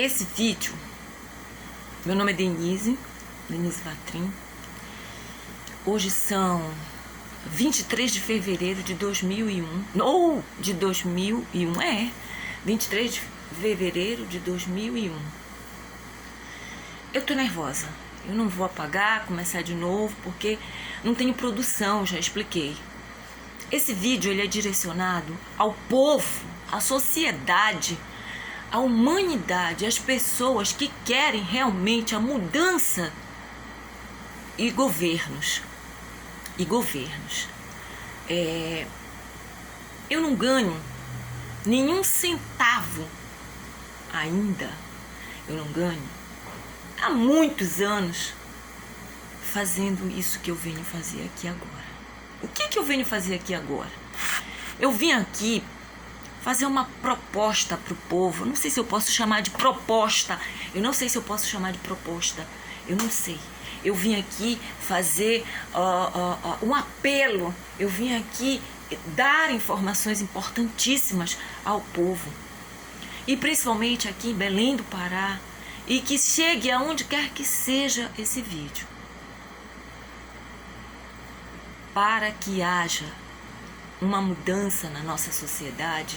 Esse vídeo, meu nome é Denise Vatrin. Hoje são 23 de fevereiro de 2001, ou de 2001, 23 de fevereiro de 2001. Eu tô nervosa, eu não vou apagar, começar de novo, porque não tenho produção, já expliquei. Esse vídeo ele é direcionado ao povo, à sociedade, à humanidade, às pessoas que querem realmente a mudança e governos. Eu não ganho nenhum centavo ainda, eu não ganho há muitos anos fazendo isso que eu venho fazer aqui agora. O que eu venho fazer aqui agora? Eu vim aqui fazer uma proposta para o povo. Não sei se eu posso chamar de proposta. Eu não sei. Eu vim aqui fazer um apelo. Eu vim aqui dar informações importantíssimas ao povo. E principalmente aqui em Belém do Pará. E que chegue aonde quer que seja esse vídeo. Para que haja uma mudança na nossa sociedade,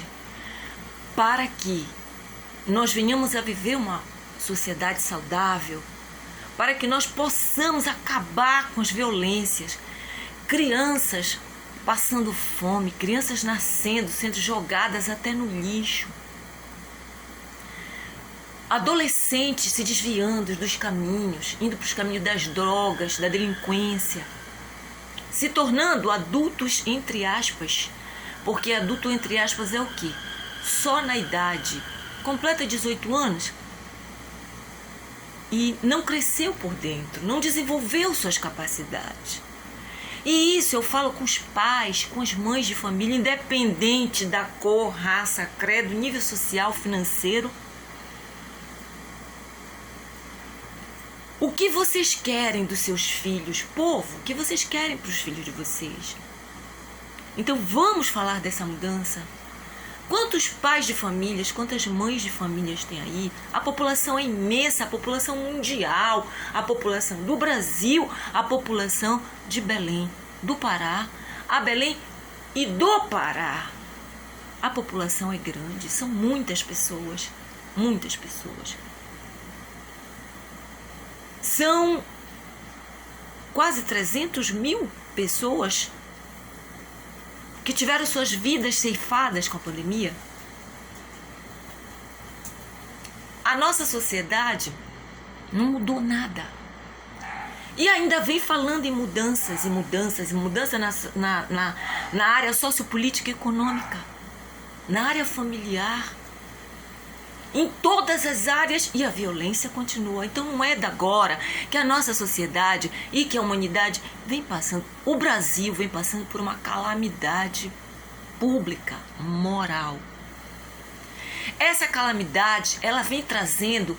para que nós venhamos a viver uma sociedade saudável, para que nós possamos acabar com as violências, crianças passando fome, crianças nascendo, sendo jogadas até no lixo, adolescentes se desviando dos caminhos, indo para os caminhos das drogas, da delinquência, se tornando adultos entre aspas, porque adulto entre aspas é o quê? Só na idade, completa 18 anos e não cresceu por dentro, não desenvolveu suas capacidades. E isso eu falo com os pais, com as mães de família, independente da cor, raça, credo, nível social, financeiro. O que vocês querem dos seus filhos, povo? O que vocês querem para os filhos de vocês? Então vamos falar dessa mudança. Quantos pais de famílias, quantas mães de famílias tem aí? A população é imensa, a população mundial, a população do Brasil, a população de Belém, do Pará, a Belém e do Pará. A população é grande, são muitas pessoas, muitas pessoas. São quase 300 mil pessoas que tiveram suas vidas ceifadas com a pandemia. A nossa sociedade não mudou nada. E ainda vem falando em mudanças na área sociopolítica e econômica, na área familiar, em todas as áreas, e a violência continua. Então não é da agora que a nossa sociedade e que a humanidade vem passando, o Brasil vem passando por uma calamidade pública, moral. Essa calamidade, ela vem trazendo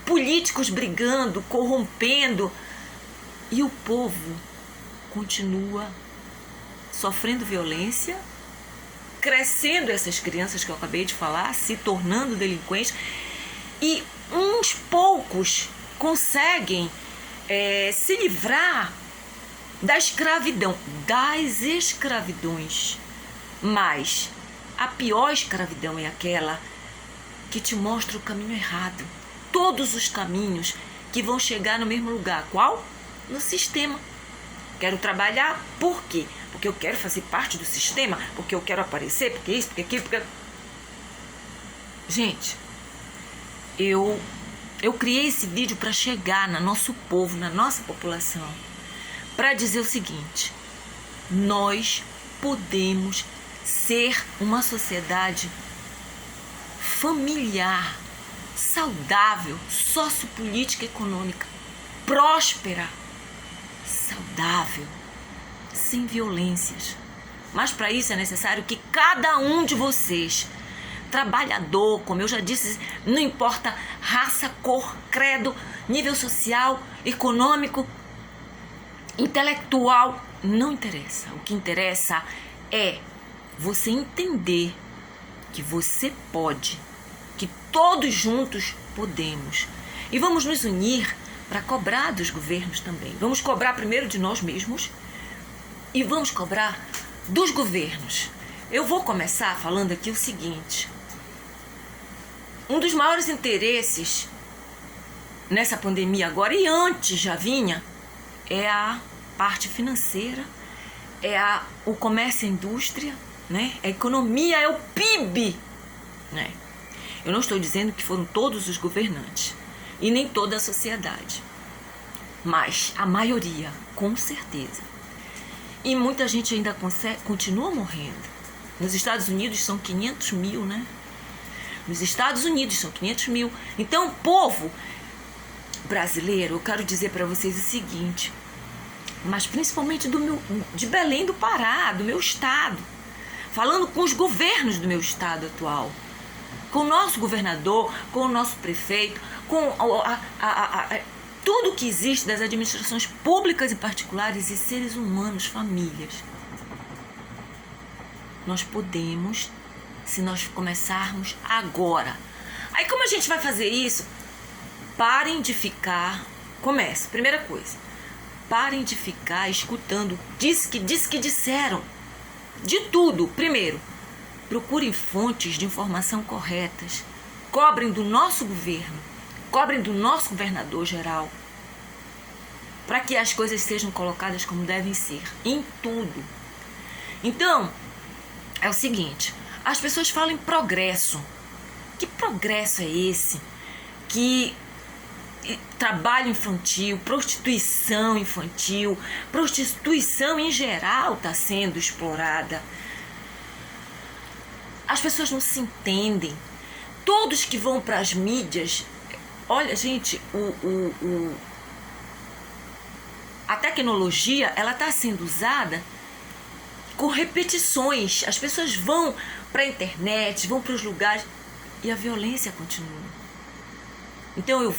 políticos brigando, corrompendo, e o povo continua sofrendo violência, crescendo essas crianças que eu acabei de falar, se tornando delinquentes, e uns poucos conseguem se livrar da escravidão, das escravidões. Mas a pior escravidão é aquela que te mostra o caminho errado. Todos os caminhos que vão chegar no mesmo lugar. Qual? No sistema. Quero trabalhar, por quê? Porque eu quero fazer parte do sistema, porque eu quero aparecer, porque isso, porque aquilo, porque... Gente, eu criei esse vídeo para chegar no nosso povo, na nossa população, para dizer o seguinte: nós podemos ser uma sociedade familiar, saudável, sociopolítica e econômica, próspera, saudável, sem violências. Mas para isso é necessário que cada um de vocês, trabalhador, como eu já disse, não importa raça, cor, credo, nível social, econômico, intelectual, não interessa. O que interessa é você entender que você pode que todos juntos podemos. E vamos nos unir para cobrar dos governos também. Vamos cobrar primeiro de nós mesmos e vamos cobrar dos governos. Eu vou começar falando aqui o seguinte. Um dos maiores interesses nessa pandemia agora, e antes já vinha, é a parte financeira, o comércio e a indústria, né? A economia, é o PIB. Né? Eu não estou dizendo que foram todos os governantes e nem toda a sociedade, mas a maioria, com certeza. E muita gente ainda continua morrendo. Nos Estados Unidos são 500 mil, né? Nos Estados Unidos são 500 mil. Então, o povo brasileiro, eu quero dizer para vocês o seguinte, mas principalmente de Belém do Pará, do meu estado, falando com os governos do meu estado atual, com o nosso governador, com o nosso prefeito, com tudo que existe das administrações públicas e particulares e seres humanos, famílias. Nós podemos, se nós começarmos agora. Aí como a gente vai fazer isso? Parem de ficar, comece, primeira coisa, parem de ficar escutando, diz que disseram, de tudo. Primeiro, procurem fontes de informação corretas, cobrem do nosso governo, cobrem do nosso governador geral, para que as coisas sejam colocadas como devem ser, em tudo. Então, é o seguinte, as pessoas falam em progresso. Que progresso é esse? Que trabalho infantil, prostituição infantil, prostituição em geral está sendo explorada. As pessoas não se entendem. Todos que vão para as mídias, olha, gente, a tecnologia, ela está sendo usada com repetições. As pessoas vão para a internet, vão para os lugares e a violência continua. Então eu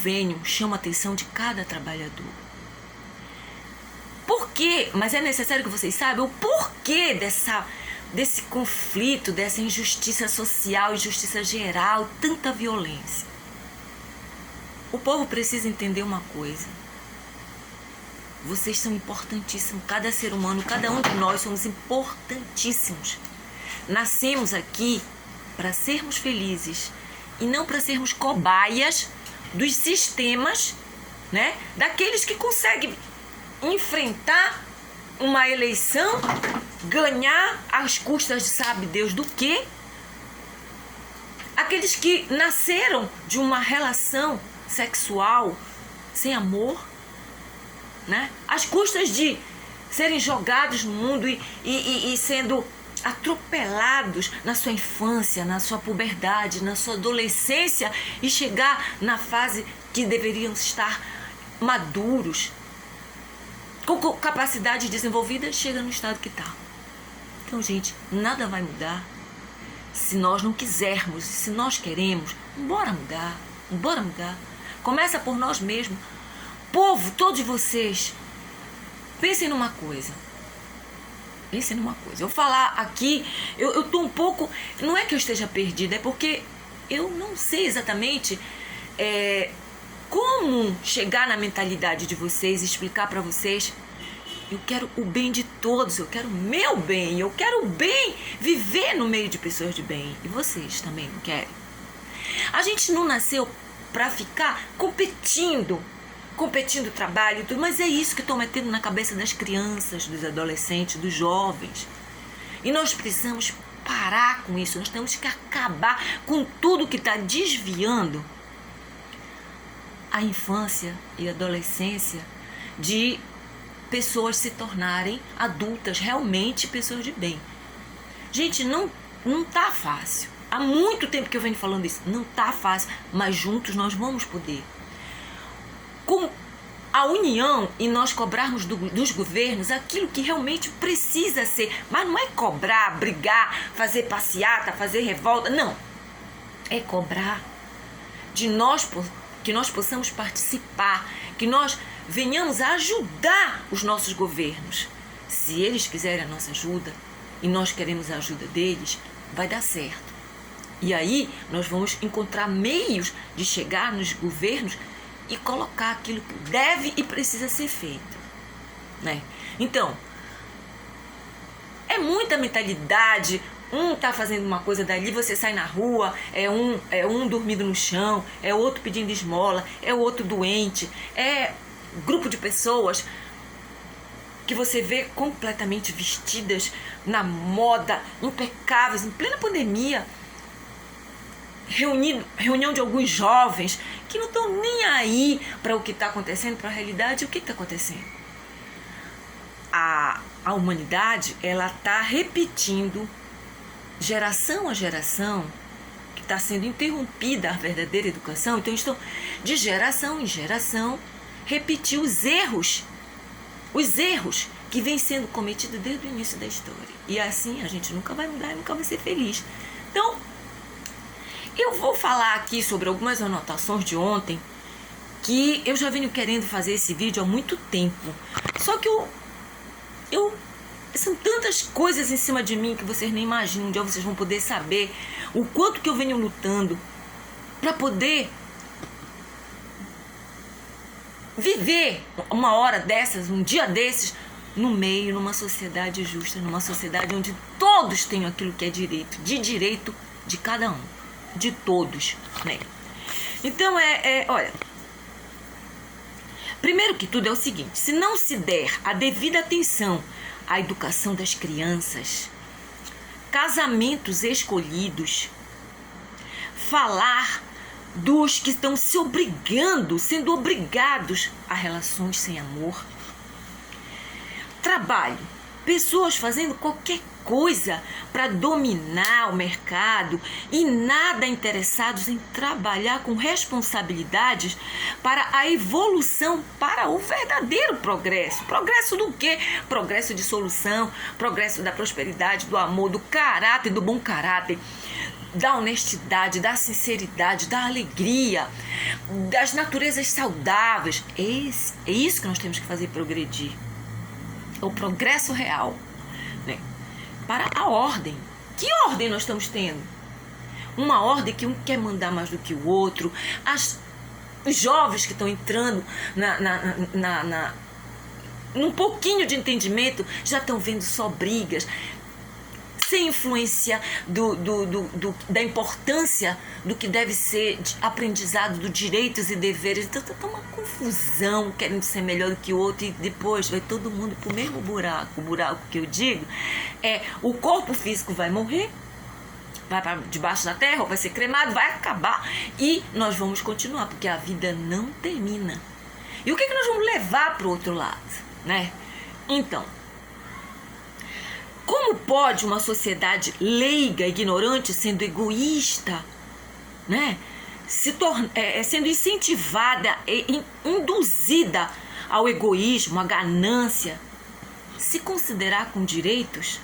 chamo a atenção de cada trabalhador. Por quê? Mas é necessário que vocês saibam o porquê desse conflito, dessa injustiça social, injustiça geral, tanta violência. O povo precisa entender uma coisa. Vocês são importantíssimos, cada ser humano, cada um de nós somos importantíssimos. Nascemos aqui para sermos felizes e não para sermos cobaias dos sistemas, né? Daqueles que conseguem enfrentar uma eleição, ganhar às custas de sabe Deus do quê? Aqueles que nasceram de uma relação sexual sem amor, né? Às custas de serem jogados no mundo e sendo atropelados na sua infância, na sua puberdade, na sua adolescência e chegar na fase que deveriam estar maduros, com capacidade desenvolvida, chega no estado que está. Então, gente, nada vai mudar se nós não quisermos, se nós queremos. Bora mudar. Começa por nós mesmos. Povo, todos vocês, pensem numa coisa. Eu vou falar aqui, eu tô um pouco, não é que eu esteja perdida, é porque eu não sei exatamente como chegar na mentalidade de vocês, explicar para vocês. Eu quero o bem de todos, eu quero o meu bem, eu quero o bem, viver no meio de pessoas de bem. E vocês também não querem? A gente não nasceu para ficar competindo trabalho e tudo, mas é isso que estão metendo na cabeça das crianças, dos adolescentes, dos jovens. E nós precisamos parar com isso, nós temos que acabar com tudo que está desviando a infância e a adolescência de pessoas se tornarem adultas, realmente pessoas de bem. Gente, não tá fácil. Há muito tempo que eu venho falando isso, não tá fácil, mas juntos nós vamos poder. Com a união e nós cobrarmos dos governos aquilo que realmente precisa ser. Mas não é cobrar, brigar, fazer passeata, fazer revolta. Não. É cobrar de nós, que nós possamos participar, que nós venhamos a ajudar os nossos governos. Se eles quiserem a nossa ajuda e nós queremos a ajuda deles, vai dar certo. E aí nós vamos encontrar meios de chegar nos governos e colocar aquilo que deve e precisa ser feito, né? Então, é muita mentalidade. Um tá fazendo uma coisa dali, você sai na rua, é um dormindo no chão, é outro pedindo esmola, é outro doente, é grupo de pessoas que você vê completamente vestidas na moda, impecáveis, em plena pandemia. Reunião de alguns jovens que não estão nem aí para o que está acontecendo, para a realidade. O que está acontecendo? A humanidade, ela está repetindo, geração a geração, que está sendo interrompida a verdadeira educação. Então, estão de geração em geração repetir os erros que vêm sendo cometidos desde o início da história. E assim a gente nunca vai mudar e nunca vai ser feliz. Então, eu vou falar aqui sobre algumas anotações de ontem, que eu já venho querendo fazer esse vídeo há muito tempo. Só que são tantas coisas em cima de mim que vocês nem imaginam. Um dia vocês vão poder saber o quanto que eu venho lutando para poder viver uma hora dessas, um dia desses, no meio, numa sociedade justa, numa sociedade onde todos têm aquilo que é direito de cada um, de todos, né? Então, olha, primeiro que tudo é o seguinte: se não se der a devida atenção à educação das crianças, casamentos escolhidos, falar dos que estão sendo obrigados a relações sem amor, trabalho, pessoas fazendo qualquer coisa para dominar o mercado e nada interessados em trabalhar com responsabilidades para a evolução, para o verdadeiro progresso. Progresso do quê? Progresso de solução, progresso da prosperidade, do amor, do caráter, do bom caráter, da honestidade, da sinceridade, da alegria, das naturezas saudáveis. É isso que nós temos que fazer progredir. O progresso real, né? Para a ordem. Que ordem nós estamos tendo? Uma ordem que um quer mandar mais do que o outro. Os jovens que estão entrando num pouquinho de entendimento já estão vendo só brigas, sem influência da importância do que deve ser aprendizado dos direitos e deveres. Então tá uma confusão, querendo ser melhor do que o outro, e depois vai todo mundo pro mesmo buraco. O buraco que eu digo o corpo físico vai morrer, vai para debaixo da terra, ou vai ser cremado, vai acabar, e nós vamos continuar, porque a vida não termina. E o que nós vamos levar pro outro lado, né? Então, como pode uma sociedade leiga, ignorante, sendo egoísta, né, sendo incentivada e induzida ao egoísmo, à ganância, se considerar com direitos,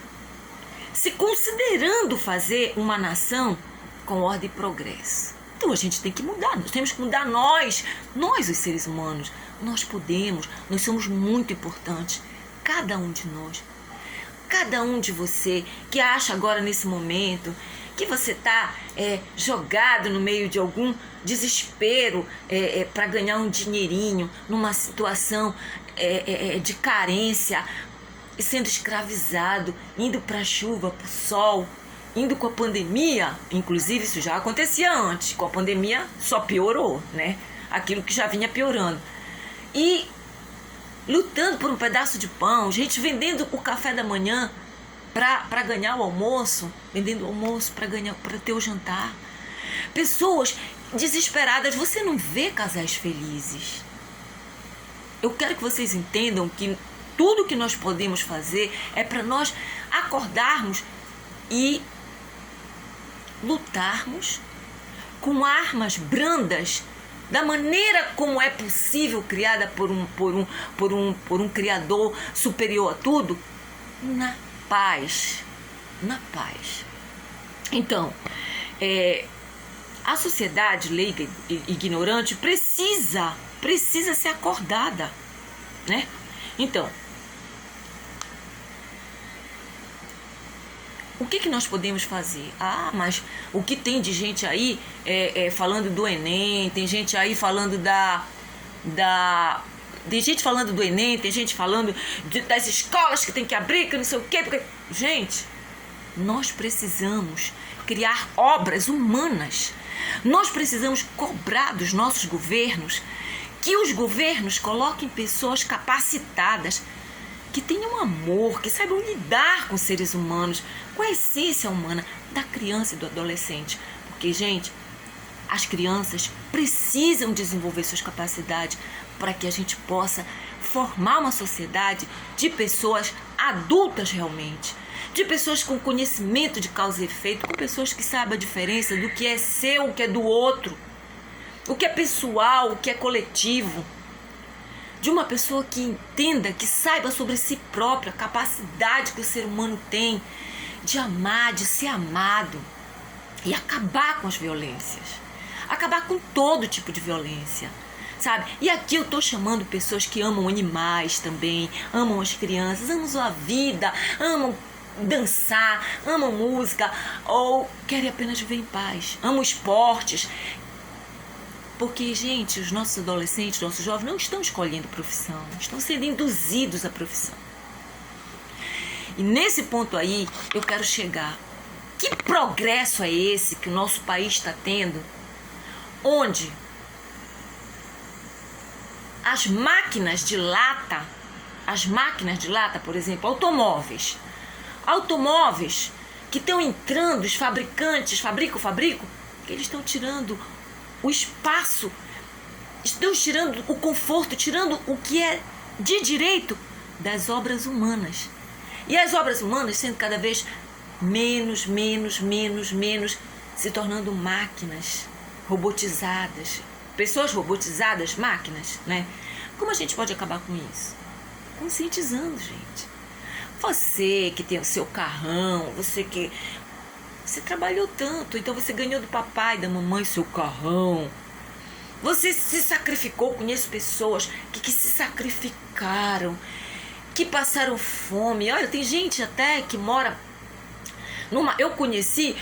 se considerando fazer uma nação com ordem e progresso? Então a gente tem que mudar, nós temos que mudar nós os seres humanos. Nós podemos, nós somos muito importantes, cada um de nós. Cada um de você que acha agora nesse momento que você está jogado no meio de algum desespero para ganhar um dinheirinho, numa situação de carência, sendo escravizado, indo para a chuva, para o sol, indo com a pandemia. Inclusive isso já acontecia antes, com a pandemia só piorou, né? Aquilo que já vinha piorando. E lutando por um pedaço de pão, gente vendendo o café da manhã para ganhar o almoço, vendendo o almoço para ter o jantar. Pessoas desesperadas. Você não vê casais felizes. Eu quero que vocês entendam que tudo que nós podemos fazer é para nós acordarmos e lutarmos com armas brandas, da maneira como é possível, criada por um criador superior a tudo, na paz. Na paz. Então, a sociedade leiga e ignorante precisa ser acordada, né? Então, O que nós podemos fazer? Ah, mas o que tem de gente aí falando do Enem, tem gente aí falando tem gente falando do Enem, tem gente falando das escolas que tem que abrir, que não sei o quê. Porque... Gente, nós precisamos criar obras humanas. Nós precisamos cobrar dos nossos governos que os governos coloquem pessoas capacitadas, que tenham amor, que saibam lidar com seres humanos, com a essência humana da criança e do adolescente. Porque, gente, as crianças precisam desenvolver suas capacidades para que a gente possa formar uma sociedade de pessoas adultas realmente, de pessoas com conhecimento de causa e efeito, com pessoas que sabem a diferença do que é seu, o que é do outro, o que é pessoal, o que é coletivo. De uma pessoa que entenda, que saiba sobre si própria, a capacidade que o ser humano tem de amar, de ser amado e acabar com as violências, acabar com todo tipo de violência, sabe? E aqui eu tô chamando pessoas que amam animais também, amam as crianças, amam a vida, amam dançar, amam música ou querem apenas viver em paz, amam esportes. Porque, gente, os nossos adolescentes, nossos jovens não estão escolhendo profissão, estão sendo induzidos à profissão. E nesse ponto aí, eu quero chegar. Que progresso é esse que o nosso país está tendo? Onde as máquinas de lata, por exemplo, automóveis que estão entrando, os fabricantes, fabricam, que eles estão tirando o espaço, estão tirando o conforto, tirando o que é de direito das obras humanas. E as obras humanas sendo cada vez menos, se tornando máquinas robotizadas. Pessoas robotizadas, máquinas, né? Como a gente pode acabar com isso? Conscientizando, gente. Você que tem o seu carrão, você trabalhou tanto, então você ganhou do papai, da mamãe seu carrão. Você se sacrificou, conheço pessoas que se sacrificaram, que passaram fome. Olha, tem gente até que mora eu conheci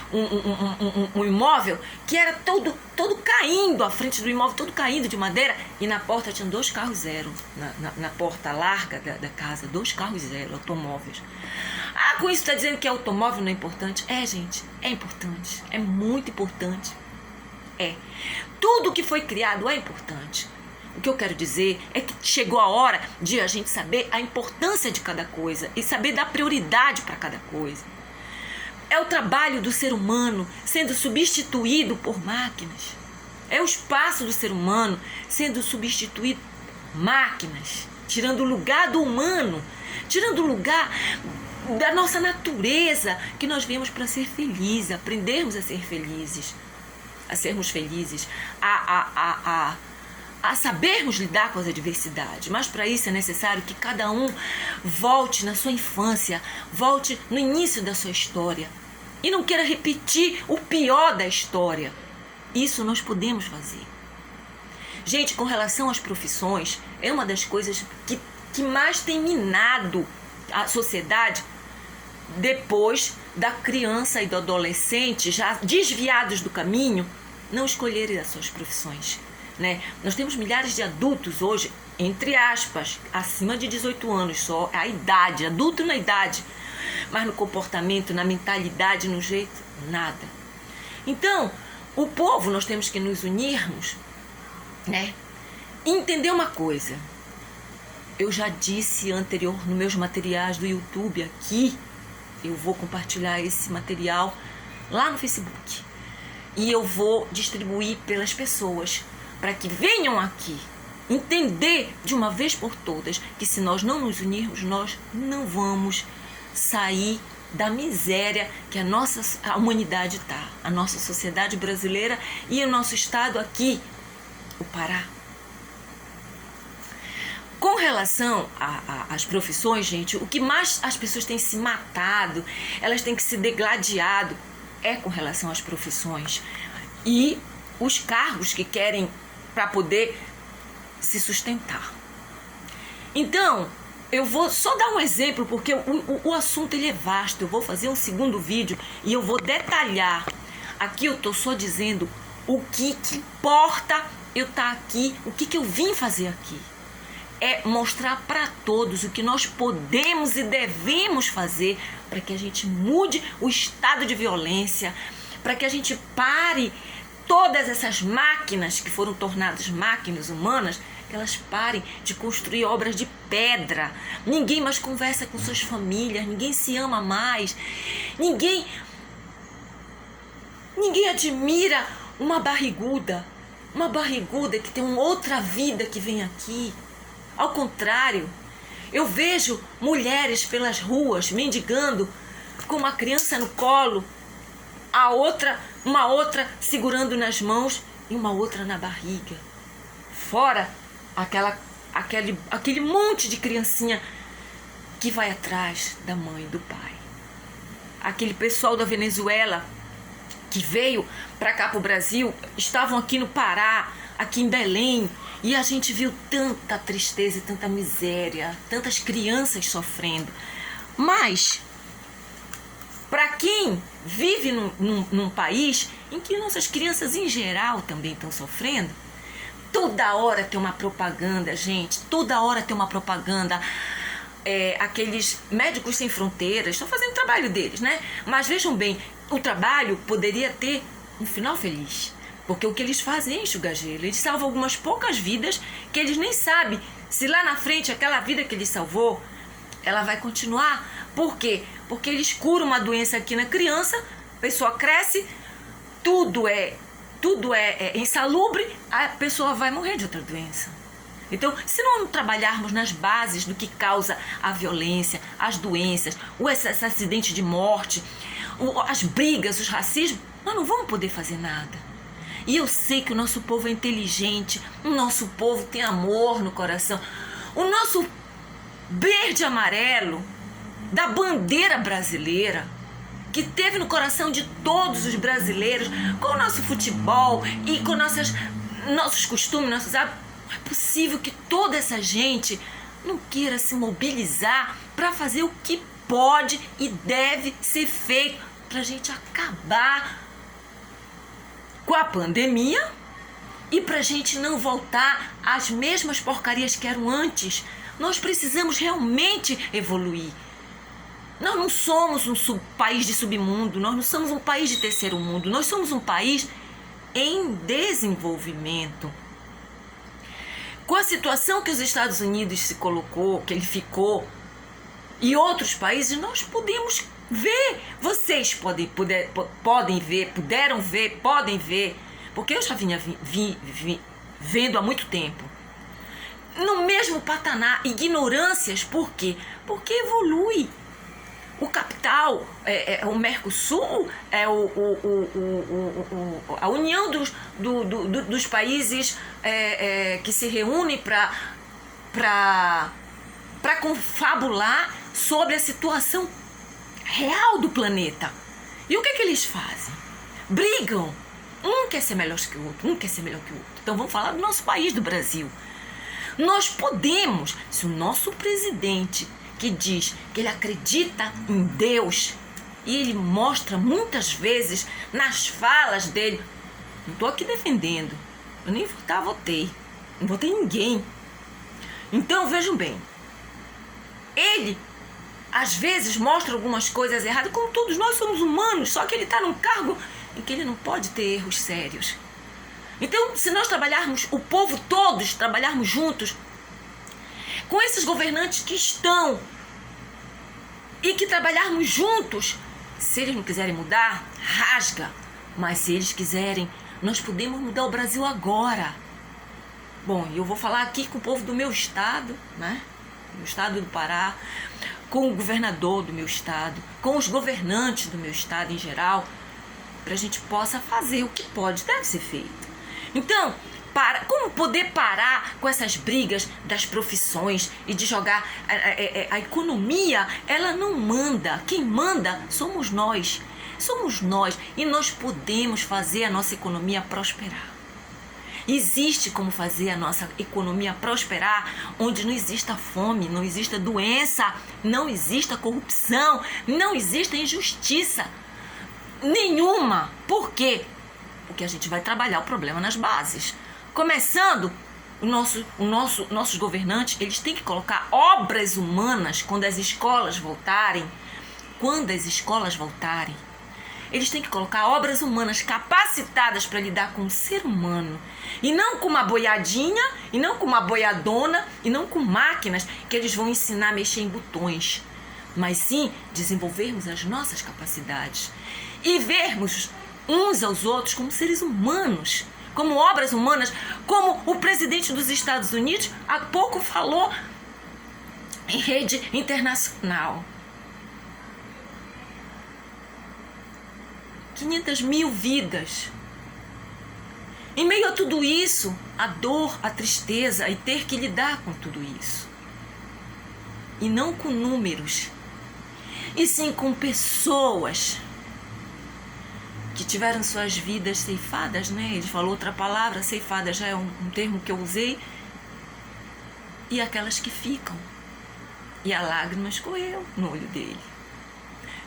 um imóvel que era todo caindo, à frente do imóvel, todo caindo de madeira, e na porta tinha 2 carros zero, na porta larga da casa, 2 carros zero, automóveis. Ah, com isso está dizendo que automóvel não é importante? É, gente, é importante, é muito importante. Tudo que foi criado é importante. O que eu quero dizer é que chegou a hora de a gente saber a importância de cada coisa e saber dar prioridade para cada coisa. É o trabalho do ser humano sendo substituído por máquinas. É o espaço do ser humano sendo substituído por máquinas, tirando o lugar do humano, tirando o lugar da nossa natureza, que nós viemos para ser felizes, aprendermos a ser felizes, a sermos felizes, a sabermos lidar com as adversidades. Mas para isso é necessário que cada um volte na sua infância, volte no início da sua história e não queira repetir o pior da história. Isso nós podemos fazer. Gente, com relação às profissões, é uma das coisas que mais tem minado a sociedade depois da criança e do adolescente, já desviados do caminho, não escolherem as suas profissões, né? Nós temos milhares de adultos hoje, entre aspas, acima de 18 anos só, a idade, adulto na idade, mas no comportamento, na mentalidade, no jeito, nada. Então, o povo, nós temos que nos unirmos, né? E entender uma coisa. Eu já disse anterior nos meus materiais do YouTube aqui, eu vou compartilhar esse material lá no Facebook. E eu vou distribuir pelas pessoas, para que venham aqui entender de uma vez por todas que se nós não nos unirmos, nós não vamos sair da miséria que a humanidade está, a nossa sociedade brasileira e o nosso estado aqui, o Pará. Com relação às profissões, gente, o que mais as pessoas têm se matado, elas têm que se degladiado, é com relação às profissões e os cargos que querem para poder se sustentar. Então, eu vou só dar um exemplo, porque o assunto ele é vasto. Eu vou fazer um segundo vídeo e eu vou detalhar. Aqui eu estou só dizendo o que importa eu estar aqui, o que eu vim fazer aqui. É mostrar para todos o que nós podemos e devemos fazer para que a gente mude o estado de violência, para que a gente pare todas essas máquinas que foram tornadas máquinas humanas, que elas parem de construir obras de pedra. Ninguém mais conversa com suas famílias, ninguém se ama mais, ninguém admira uma barriguda que tem uma outra vida que vem aqui. Ao contrário, eu vejo mulheres pelas ruas mendigando com uma criança no colo, uma outra segurando nas mãos e uma outra na barriga. Fora aquele monte de criancinha que vai atrás da mãe e do pai. Aquele pessoal da Venezuela que veio para cá para o Brasil, estavam aqui no Pará, aqui em Belém, e a gente viu tanta tristeza e tanta miséria, tantas crianças sofrendo. Mas, para quem vive num país em que nossas crianças em geral também estão sofrendo, toda hora tem uma propaganda, gente, toda hora tem uma propaganda. Aqueles Médicos Sem Fronteiras estão fazendo o trabalho deles, né? Mas vejam bem, o trabalho poderia ter um final feliz. Porque o que eles fazem é enxugar gelo. Eles salvam algumas poucas vidas que eles nem sabem se lá na frente aquela vida que ele salvou, ela vai continuar. Por quê? Porque eles curam uma doença aqui na criança, a pessoa cresce, tudo é insalubre, a pessoa vai morrer de outra doença. Então, se não trabalharmos nas bases do que causa a violência, as doenças, esse acidente de morte, as brigas, os racismos, nós não vamos poder fazer nada. E eu sei que o nosso povo é inteligente, o nosso povo tem amor no coração. O nosso verde e amarelo da bandeira brasileira, que teve no coração de todos os brasileiros, com o nosso futebol e com nossos costumes, nossos hábitos. Não é possível que toda essa gente não queira se mobilizar para fazer o que pode e deve ser feito para a gente acabar com a pandemia e para a gente não voltar às mesmas porcarias que eram antes. Nós precisamos realmente evoluir. Nós não somos um país de submundo, nós não somos um país de terceiro mundo, nós somos um país em desenvolvimento. Com a situação que os Estados Unidos se colocou, que ele ficou, e outros países, nós podemos ver. Vocês podem ver, puderam ver, podem ver, porque eu já vinha vendo há muito tempo. No mesmo patamar, ignorâncias, por quê? Porque evolui. O capital, o Mercosul, a união dos países que se reúnem para confabular sobre a situação real do planeta. E o que eles fazem? Brigam. Um quer ser melhor que o outro, um quer ser melhor que o outro. Então vamos falar do nosso país, do Brasil. Nós podemos, se o nosso presidente, que diz que ele acredita em Deus, e ele mostra muitas vezes nas falas dele, não estou aqui defendendo, eu nem votei, não votei em ninguém. Então vejam bem, ele às vezes mostra algumas coisas erradas, como todos nós somos humanos, só que ele está num cargo em que ele não pode ter erros sérios. Então, se nós trabalharmos, o povo todos, trabalharmos juntos, com esses governantes que estão, e que trabalharmos juntos, se eles não quiserem mudar, rasga. Mas se eles quiserem, nós podemos mudar o Brasil agora. Bom, eu vou falar aqui com o povo do meu estado, né? Do estado do Pará, com o governador do meu estado, com os governantes do meu estado em geral, para a gente possa fazer o que pode, deve ser feito. Então, como poder parar com essas brigas das profissões e de jogar a economia? Ela não manda. Quem manda somos nós. Somos nós. E nós podemos fazer a nossa economia prosperar. Existe como fazer a nossa economia prosperar onde não exista fome, não exista doença, não exista corrupção, não exista injustiça nenhuma. Por quê? Porque a gente vai trabalhar o problema nas bases. Começando, nossos governantes, eles têm que colocar obras humanas quando as escolas voltarem. Eles têm que colocar obras humanas capacitadas para lidar com o ser humano. E não com uma boiadinha, e não com uma boiadona, e não com máquinas que eles vão ensinar a mexer em botões. Mas sim desenvolvermos as nossas capacidades. E vermos uns aos outros como seres humanos, como obras humanas, como o presidente dos Estados Unidos há pouco falou em rede internacional. 500 mil vidas. Em meio a tudo isso, a dor, a tristeza e ter que lidar com tudo isso. E não com números, e sim com pessoas que tiveram suas vidas ceifadas, né? Ele falou outra palavra, ceifada já é um termo que eu usei. E aquelas que ficam. E a lágrima escorreu no olho dele.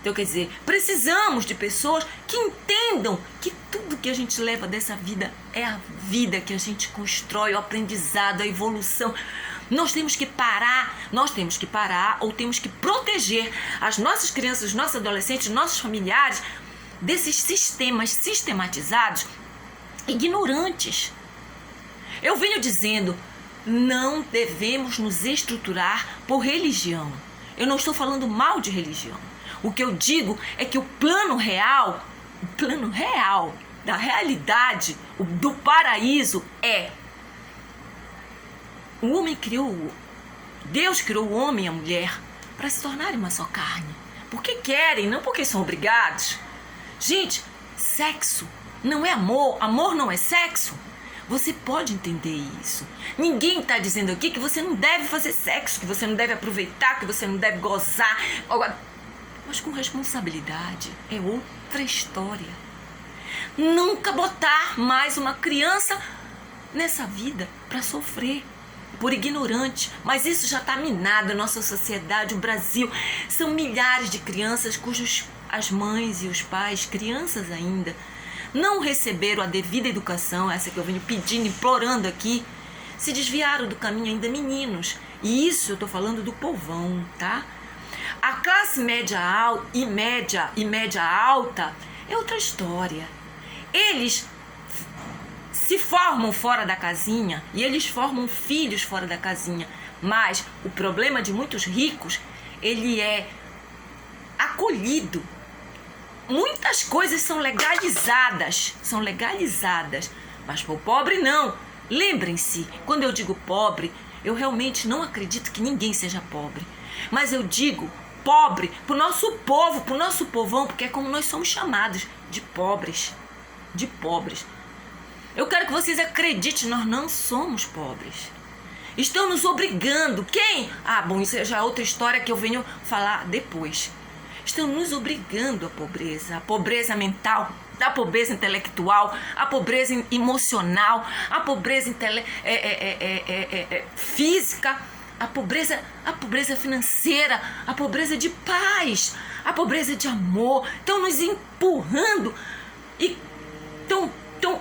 Então, quer dizer, precisamos de pessoas que entendam que tudo que a gente leva dessa vida é a vida que a gente constrói, o aprendizado, a evolução. Nós temos que parar ou temos que proteger as nossas crianças, os nossos adolescentes, nossos familiares desses sistemas sistematizados, ignorantes. Eu venho dizendo, não devemos nos estruturar por religião. Eu não estou falando mal de religião. O que eu digo é que o plano real da realidade, do paraíso é: o homem criou, Deus criou o homem e a mulher para se tornarem uma só carne. Porque querem, não porque são obrigados. Gente, sexo não é amor, amor não é sexo. Você pode entender isso. Ninguém está dizendo aqui que você não deve fazer sexo, que você não deve aproveitar, que você não deve gozar. Mas com responsabilidade é outra história. Nunca botar mais uma criança nessa vida para sofrer por ignorante. Mas isso já está minado na nossa sociedade, o Brasil. São milhares de crianças cujos as mães e os pais, crianças ainda, não receberam a devida educação, essa que eu venho pedindo, implorando aqui, se desviaram do caminho ainda meninos. E isso eu estou falando do povão, tá? A classe média alta e média alta é outra história. Eles se formam fora da casinha e eles formam filhos fora da casinha. Mas o problema de muitos ricos, ele é acolhido. Muitas coisas são legalizadas, mas para o pobre não. Lembrem-se, quando eu digo pobre, eu realmente não acredito que ninguém seja pobre. Mas eu digo pobre para o nosso povo, para o nosso povão, porque é como nós somos chamados, de pobres. Eu quero que vocês acreditem, nós não somos pobres. Estão nos obrigando. Quem? Bom, isso já é outra história que eu venho falar depois. Estão nos obrigando à pobreza mental, à pobreza intelectual, à pobreza emocional, à pobreza física, à pobreza financeira, à pobreza de paz, à pobreza de amor. Estão nos empurrando e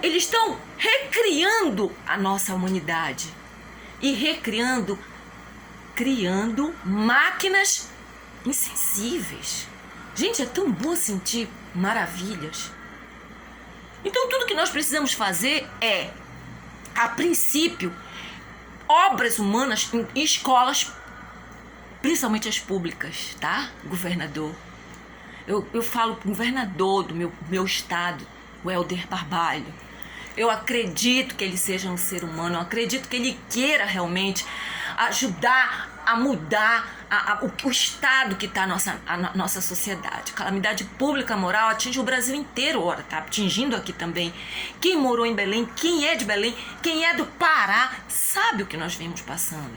eles estão recriando a nossa humanidade e criando máquinas insensíveis. Gente, é tão bom sentir maravilhas. Então, tudo que nós precisamos fazer é, a princípio, obras humanas em escolas, principalmente as públicas, tá? Governador. Eu falo pro governador do meu estado, o Helder Barbalho. Eu acredito que ele seja um ser humano, eu acredito que ele queira realmente ajudar a mudar o estado que está a nossa sociedade. A calamidade pública moral atinge o Brasil inteiro, ora, está atingindo aqui também. Quem morou em Belém, quem é de Belém, quem é do Pará, sabe o que nós vemos passando.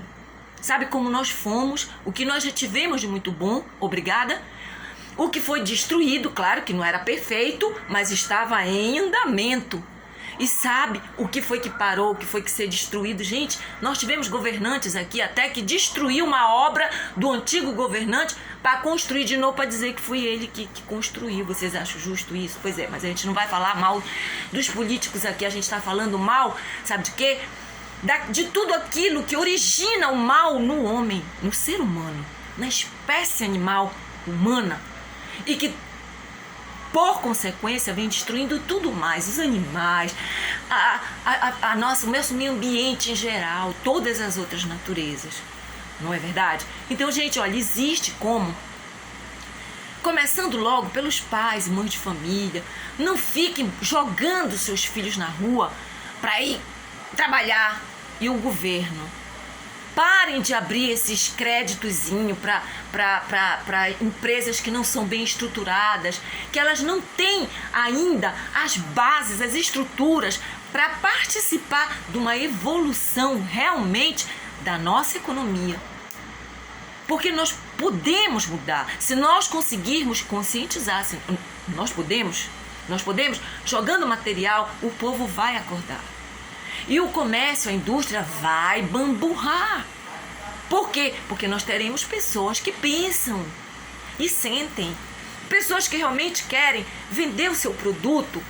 Sabe como nós fomos, o que nós já tivemos de muito bom, obrigada. O que foi destruído, claro que não era perfeito, mas estava em andamento. e sabe o que foi que parou, o que foi que ser destruído. Gente, nós tivemos governantes aqui até que destruiu uma obra do antigo governante para construir de novo, para dizer que foi ele que construiu. Vocês acham justo isso? Pois é, mas a gente não vai falar mal dos políticos aqui, a gente está falando mal, sabe de quê? De tudo aquilo que origina o mal no homem, no ser humano, na espécie animal humana, e que por consequência vem destruindo tudo mais, os animais, o nosso meio ambiente em geral, todas as outras naturezas, não é verdade? Então, gente, olha, existe como, começando logo pelos pais e mães de família, não fiquem jogando seus filhos na rua para ir trabalhar, e o governo. Parem de abrir esses créditozinhos para empresas que não são bem estruturadas, que elas não têm ainda as bases, as estruturas para participar de uma evolução realmente da nossa economia. Porque nós podemos mudar, se nós conseguirmos conscientizar, nós podemos, jogando material, o povo vai acordar. E o comércio, a indústria vai bamburrar. Por quê? Porque nós teremos pessoas que pensam e sentem. Pessoas que realmente querem vender o seu produto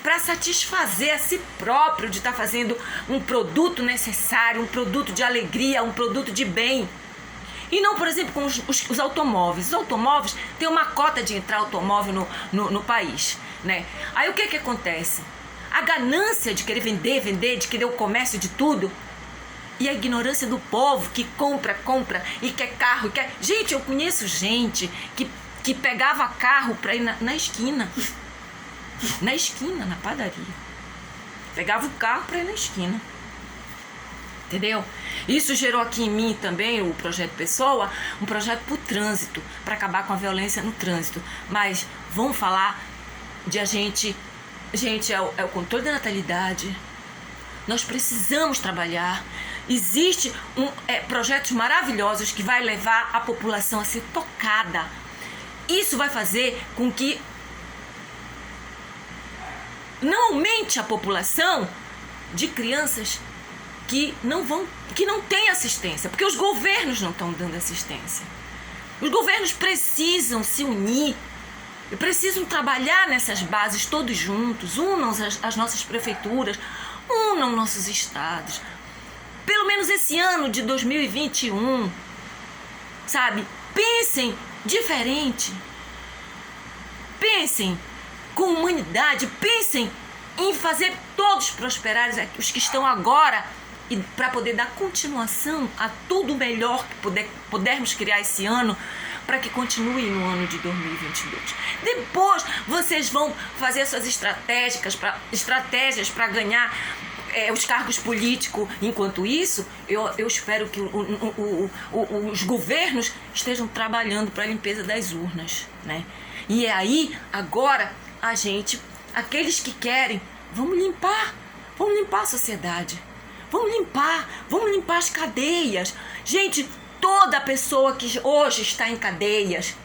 para satisfazer a si próprio de estar fazendo um produto necessário, um produto de alegria, um produto de bem. E não, por exemplo, com os automóveis. Os automóveis têm uma cota de entrar automóvel no país, né? Aí o que acontece? A ganância de querer vender, de querer o comércio de tudo, e a ignorância do povo que compra e quer carro, quer... Gente, eu conheço gente que pegava carro para ir na esquina, na padaria. Pegava o carro para ir na esquina. Entendeu? Isso gerou aqui em mim também, o Projeto Pessoa, um projeto para o trânsito, para acabar com a violência no trânsito. Mas vamos falar de a gente... Gente, é o controle da natalidade. Nós precisamos trabalhar. Existem projetos maravilhosos que vai levar a população a ser tocada. Isso vai fazer com que não aumente a população de crianças que não têm assistência, porque os governos não estão dando assistência. Os governos precisam se unir. E precisam trabalhar nessas bases todos juntos, unam as nossas prefeituras, unam nossos estados. Pelo menos esse ano de 2021, sabe? Pensem diferente. Pensem com humanidade, pensem em fazer todos prosperarem, os que estão agora, e para poder dar continuação a tudo melhor que pudermos criar esse ano, para que continue no ano de 2022. Depois vocês vão fazer suas estratégias para ganhar os cargos políticos. Enquanto isso, eu espero que os governos estejam trabalhando para a limpeza das urnas, né? E aí, agora, aqueles que querem, vamos limpar a sociedade. Vamos limpar as cadeias. Gente, toda pessoa que hoje está em cadeias,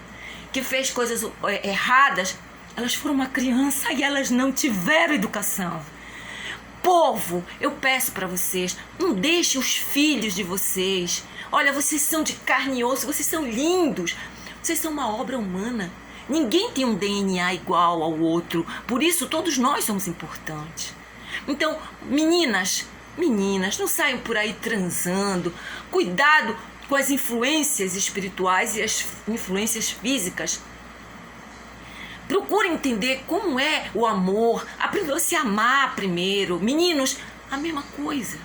que fez coisas erradas, elas foram uma criança e elas não tiveram educação. Povo, eu peço para vocês, não deixem os filhos de vocês. Olha, vocês são de carne e osso, vocês são lindos. Vocês são uma obra humana. Ninguém tem um DNA igual ao outro. Por isso, todos nós somos importantes. Então, meninas, não saiam por aí transando. Cuidado com as influências espirituais e as influências físicas. Procure entender como é o amor. Aprenda a se amar primeiro. Meninos, a mesma coisa.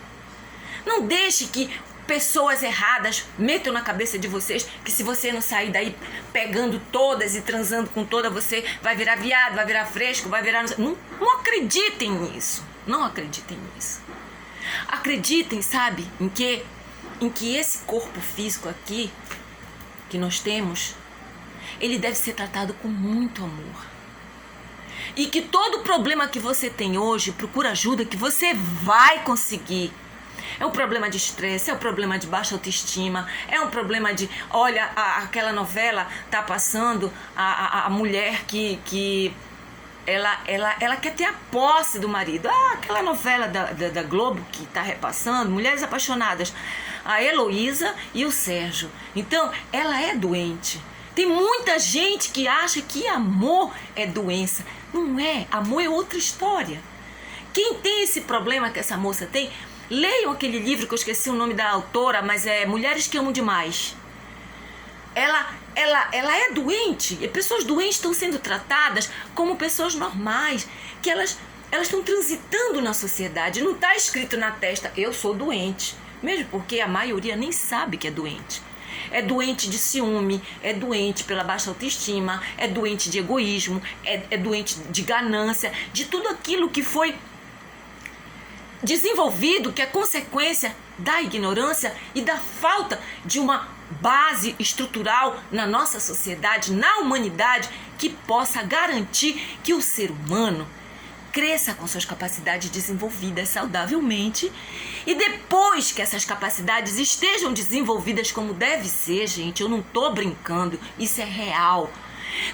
Não deixe que pessoas erradas metam na cabeça de vocês que se você não sair daí pegando todas e transando com todas, você vai virar viado, vai virar fresco, vai virar... Não acreditem nisso. Não acreditem nisso. Acreditem, sabe, em que esse corpo físico aqui que nós temos, ele deve ser tratado com muito amor. E que todo problema que você tem hoje, procura ajuda que você vai conseguir. É um problema de estresse, é um problema de baixa autoestima, é um problema de... Olha, aquela novela tá passando a mulher que ela quer ter a posse do marido. Aquela novela da Globo que está repassando, Mulheres Apaixonadas, a Heloísa e o Sérgio. Então, ela é doente. Tem muita gente que acha que amor é doença. Não é, amor é outra história. Quem tem esse problema que essa moça tem, leiam aquele livro que eu esqueci o nome da autora, mas é Mulheres que Amam Demais. Ela é doente, e pessoas doentes estão sendo tratadas como pessoas normais, que elas estão transitando na sociedade. Não está escrito na testa, eu sou doente, mesmo porque a maioria nem sabe que é doente. É doente de ciúme, é doente pela baixa autoestima, é doente de egoísmo, é doente de ganância, de tudo aquilo que foi desenvolvido, que é consequência da ignorância e da falta de uma base estrutural na nossa sociedade, na humanidade, que possa garantir que o ser humano cresça com suas capacidades desenvolvidas saudavelmente, e depois que essas capacidades estejam desenvolvidas como deve ser, gente, eu não tô brincando, isso é real.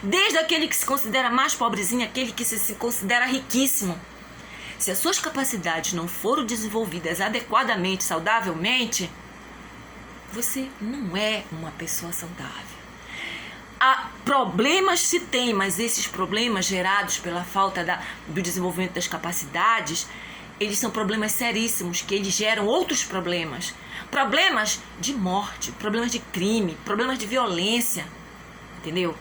Desde aquele que se considera mais pobrezinho, aquele que se considera riquíssimo. Se as suas capacidades não foram desenvolvidas adequadamente, saudavelmente, você não é uma pessoa saudável. Problemas se tem, mas esses problemas gerados pela falta do desenvolvimento das capacidades, eles são problemas seríssimos, que eles geram outros problemas. Problemas de morte, problemas de crime, problemas de violência, entendeu?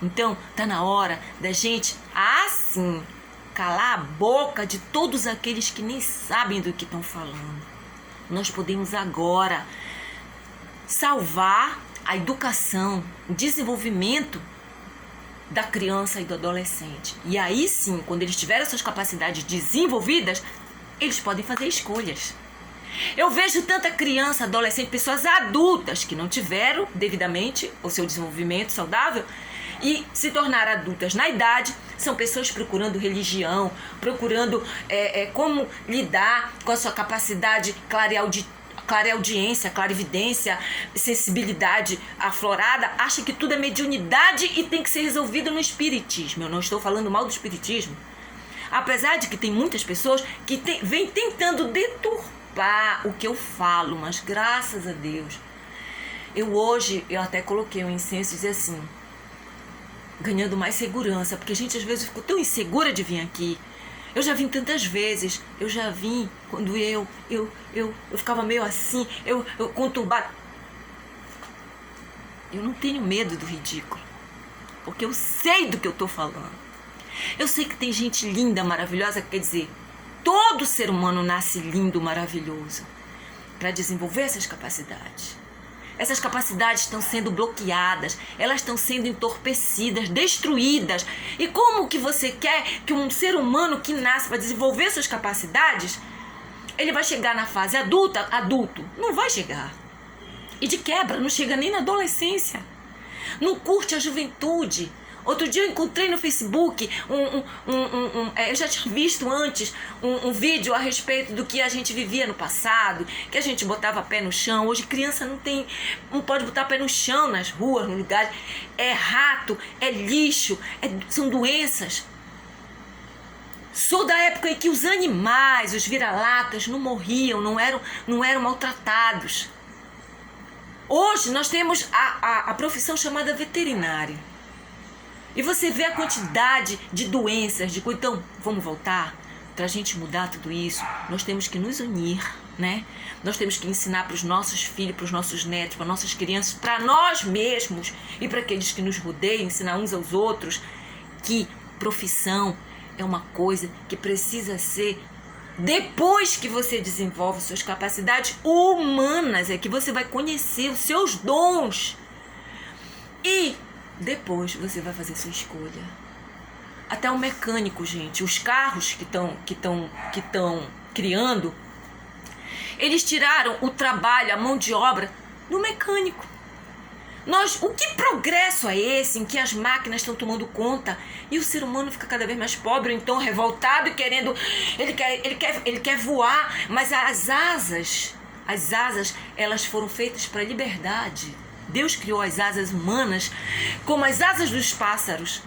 Então, tá na hora da gente, assim, calar a boca de todos aqueles que nem sabem do que estão falando. Nós podemos agora salvar a educação, o desenvolvimento da criança e do adolescente. E aí sim, quando eles tiverem suas capacidades desenvolvidas, eles podem fazer escolhas. Eu vejo tanta criança, adolescente, pessoas adultas que não tiveram devidamente o seu desenvolvimento saudável e se tornaram adultas na idade. São pessoas procurando religião, procurando como lidar com a sua capacidade clareaudiência, clarividência, sensibilidade aflorada, acha que tudo é mediunidade e tem que ser resolvido no espiritismo. Eu não estou falando mal do espiritismo. Apesar de que tem muitas pessoas que vêm tentando deturpar o que eu falo, mas graças a Deus, eu até coloquei um incenso e dizia assim, ganhando mais segurança, porque a gente às vezes ficou tão insegura de vir aqui. Eu já vim tantas vezes, eu já vim quando eu ficava meio assim, eu conturbada. Eu não tenho medo do ridículo, porque eu sei do que eu estou falando. Eu sei que tem gente linda, maravilhosa, quer dizer, todo ser humano nasce lindo, maravilhoso, para desenvolver essas capacidades. Essas capacidades estão sendo bloqueadas, elas estão sendo entorpecidas, destruídas. E como que você quer que um ser humano que nasce para desenvolver suas capacidades, ele vai chegar na fase adulto? Não vai chegar. E de quebra, não chega nem na adolescência. Não curte a juventude. Outro dia eu encontrei no Facebook, eu já tinha visto antes um vídeo a respeito do que a gente vivia no passado, que a gente botava pé no chão. Hoje criança não pode botar pé no chão nas ruas, no lugar. É rato, é lixo, são doenças. Sou da época em que os animais, os vira-latas, não morriam, não eram maltratados. Hoje nós temos a profissão chamada veterinário. E você vê a quantidade de doenças, então, vamos voltar? Para a gente mudar tudo isso, nós temos que nos unir, né? Nós temos que ensinar para os nossos filhos, para os nossos netos, para nossas crianças, para nós mesmos e para aqueles que nos rodeiam, ensinar uns aos outros que profissão é uma coisa que precisa ser depois que você desenvolve suas capacidades humanas, é que você vai conhecer os seus dons e depois você vai fazer sua escolha. Até o mecânico, gente, os carros que estão criando, eles tiraram o trabalho, a mão de obra no mecânico. O que progresso é esse em que as máquinas estão tomando conta e o ser humano fica cada vez mais pobre, então revoltado e querendo, ele quer voar, mas as asas, elas foram feitas para a liberdade. Deus criou as asas humanas como as asas dos pássaros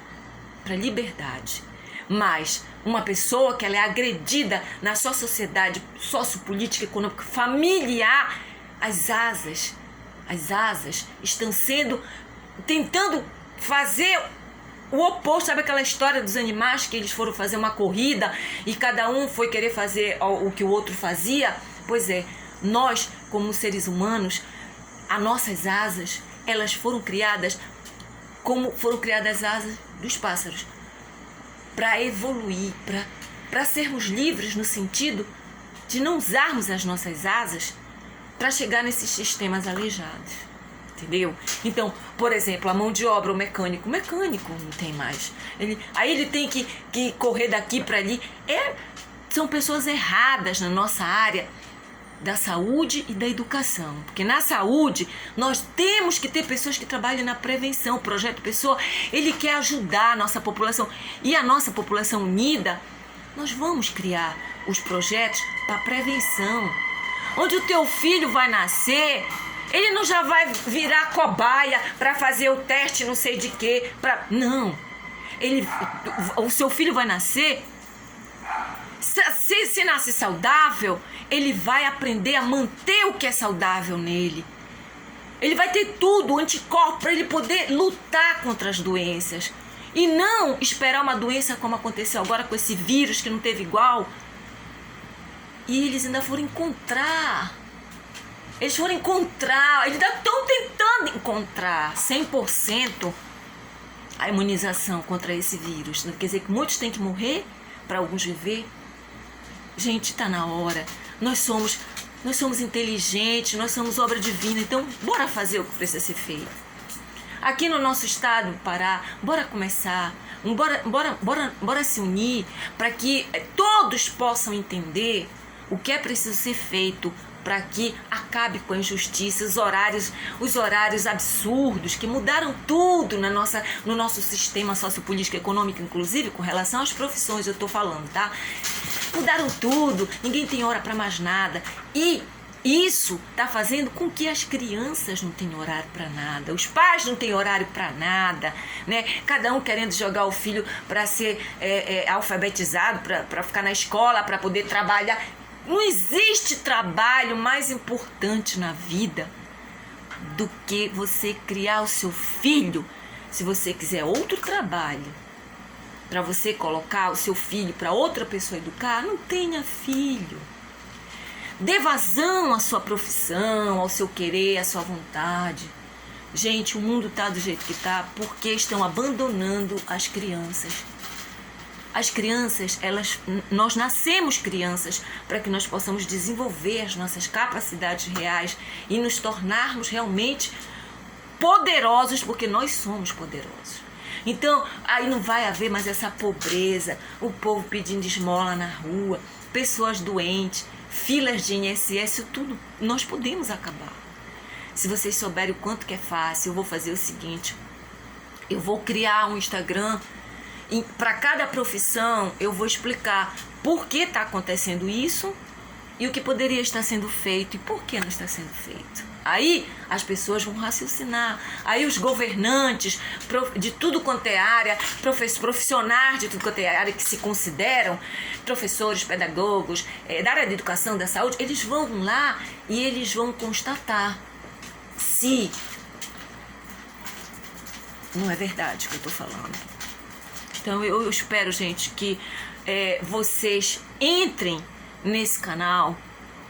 para a liberdade. Mas uma pessoa que ela é agredida na sua sociedade sociopolítica, econômica, familiar, as asas estão tentando fazer o oposto. Sabe aquela história dos animais que eles foram fazer uma corrida e cada um foi querer fazer o que o outro fazia? Pois é, nós como seres humanos, as nossas asas, elas foram criadas como foram criadas as asas dos pássaros, para evoluir, para sermos livres no sentido de não usarmos as nossas asas para chegar nesses sistemas aleijados, entendeu? Então, por exemplo, a mão de obra, o mecânico não tem mais. Aí ele tem que correr daqui para ali. São pessoas erradas na nossa área da saúde e da educação, porque na saúde nós temos que ter pessoas que trabalhem na prevenção. O Projeto Pessoa, ele quer ajudar a nossa população, e a nossa população unida, nós vamos criar os projetos para prevenção, onde o teu filho vai nascer, ele não já vai virar cobaia para fazer o teste não sei de quê, não, o seu filho vai nascer, se nasce saudável, ele vai aprender a manter o que é saudável nele. Ele vai ter tudo, anticorpo, para ele poder lutar contra as doenças. E não esperar uma doença como aconteceu agora com esse vírus que não teve igual. E eles ainda foram encontrar. Eles ainda estão tentando encontrar 100% a imunização contra esse vírus. Quer dizer que muitos têm que morrer para alguns viver. Gente, está na hora. Nós somos inteligentes, nós somos obra divina, então bora fazer o que precisa ser feito. Aqui no nosso estado, Pará, bora começar, bora se unir para que todos possam entender o que é preciso ser feito para que acabe com a injustiça, os horários absurdos que mudaram tudo no nosso sistema sociopolítico e econômico, inclusive com relação às profissões, eu estou falando, tá? Mudaram tudo, ninguém tem hora para mais nada, e isso está fazendo com que as crianças não tenham horário para nada, os pais não têm horário para nada, né? Cada um querendo jogar o filho para ser alfabetizado, para ficar na escola, para poder trabalhar. Não existe trabalho mais importante na vida do que você criar o seu filho. Se você quiser outro trabalho, para você colocar o seu filho para outra pessoa educar, não tenha filho. Dê vazão à sua profissão, ao seu querer, à sua vontade. Gente, o mundo está do jeito que está porque estão abandonando as crianças. As crianças, nós nascemos crianças para que nós possamos desenvolver as nossas capacidades reais e nos tornarmos realmente poderosos, porque nós somos poderosos. Então, aí não vai haver mais essa pobreza, o povo pedindo esmola na rua, pessoas doentes, filas de INSS, tudo nós podemos acabar. Se vocês souberem o quanto que é fácil, eu vou fazer o seguinte, eu vou criar um Instagram. Para cada profissão eu vou explicar por que está acontecendo isso e o que poderia estar sendo feito e por que não está sendo feito. Aí as pessoas vão raciocinar, aí os governantes de tudo quanto é área, profissionais de tudo quanto é área que se consideram professores, pedagogos, da área da educação, da saúde, eles vão lá e eles vão constatar se não é verdade o que eu estou falando. Então eu espero, gente, que vocês entrem nesse canal.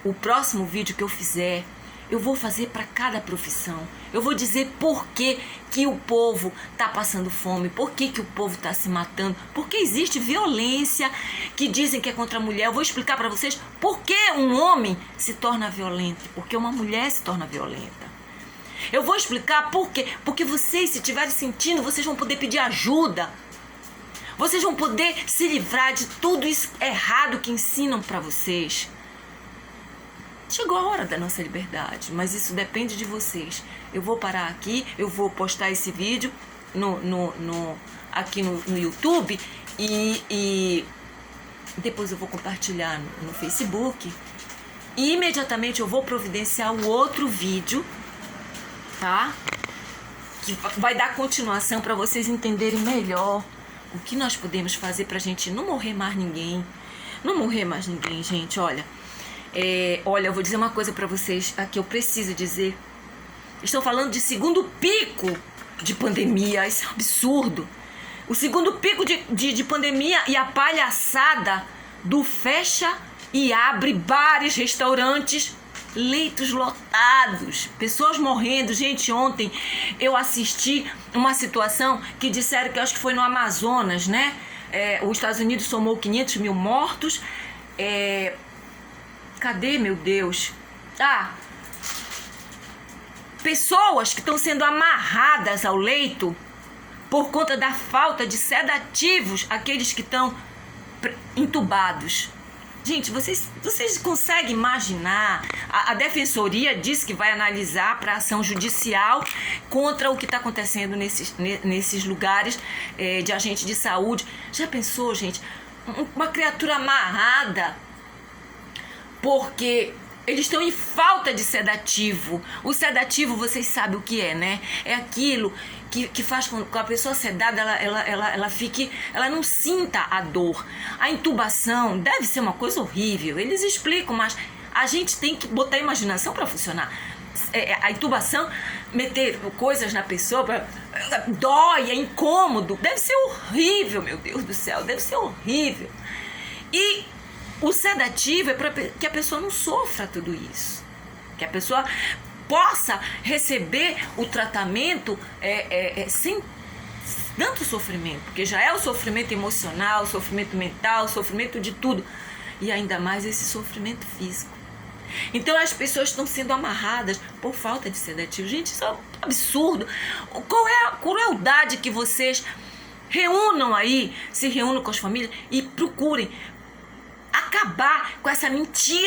O próximo vídeo que eu fizer, eu vou fazer para cada profissão. Eu vou dizer por que o povo está passando fome, por que o povo está se matando, por que existe violência que dizem que é contra a mulher. Eu vou explicar para vocês por que um homem se torna violento, por que uma mulher se torna violenta. Eu vou explicar por quê. Porque vocês, se estiverem sentindo, vocês vão poder pedir ajuda. Vocês vão poder se livrar de tudo isso errado que ensinam para vocês. Chegou a hora da nossa liberdade, mas isso depende de vocês. Eu vou parar aqui, eu vou postar esse vídeo aqui no YouTube e depois eu vou compartilhar no Facebook. E imediatamente eu vou providenciar um outro vídeo, tá? Que vai dar continuação para vocês entenderem melhor O que nós podemos fazer pra gente não morrer mais ninguém? Não morrer mais ninguém, gente, olha. Olha, eu vou dizer uma coisa pra vocês aqui, eu preciso dizer. Estão falando de segundo pico de pandemia, isso é um absurdo. O segundo pico de pandemia e a palhaçada do fecha e abre bares, restaurantes, leitos lotados, pessoas morrendo. Gente, ontem eu assisti uma situação que disseram que eu acho que foi no Amazonas, né? Os Estados Unidos somou 500 mil mortos. Cadê, meu Deus? Pessoas que estão sendo amarradas ao leito por conta da falta de sedativos, aqueles que estão entubados. Gente, vocês conseguem imaginar? A Defensoria disse que vai analisar para ação judicial contra o que está acontecendo nesses lugares de agente de saúde. Já pensou, gente? Uma criatura amarrada porque eles estão em falta de sedativo. O sedativo, vocês sabem o que é, né? É aquilo que faz com que a pessoa sedada ela não sinta a dor. A intubação deve ser uma coisa horrível. Eles explicam, mas a gente tem que botar a imaginação para funcionar. A intubação, meter coisas na pessoa, dói, é incômodo. Deve ser horrível, meu Deus do céu. Deve ser horrível. E o sedativo é para que a pessoa não sofra tudo isso. Que a pessoa possa receber o tratamento sem tanto sofrimento. Porque já é o sofrimento emocional, o sofrimento mental, o sofrimento de tudo. E ainda mais esse sofrimento físico. Então as pessoas estão sendo amarradas por falta de sedativo. Gente, isso é um absurdo. Qual é a crueldade que vocês se reúnam com as famílias e procurem acabar com essa mentira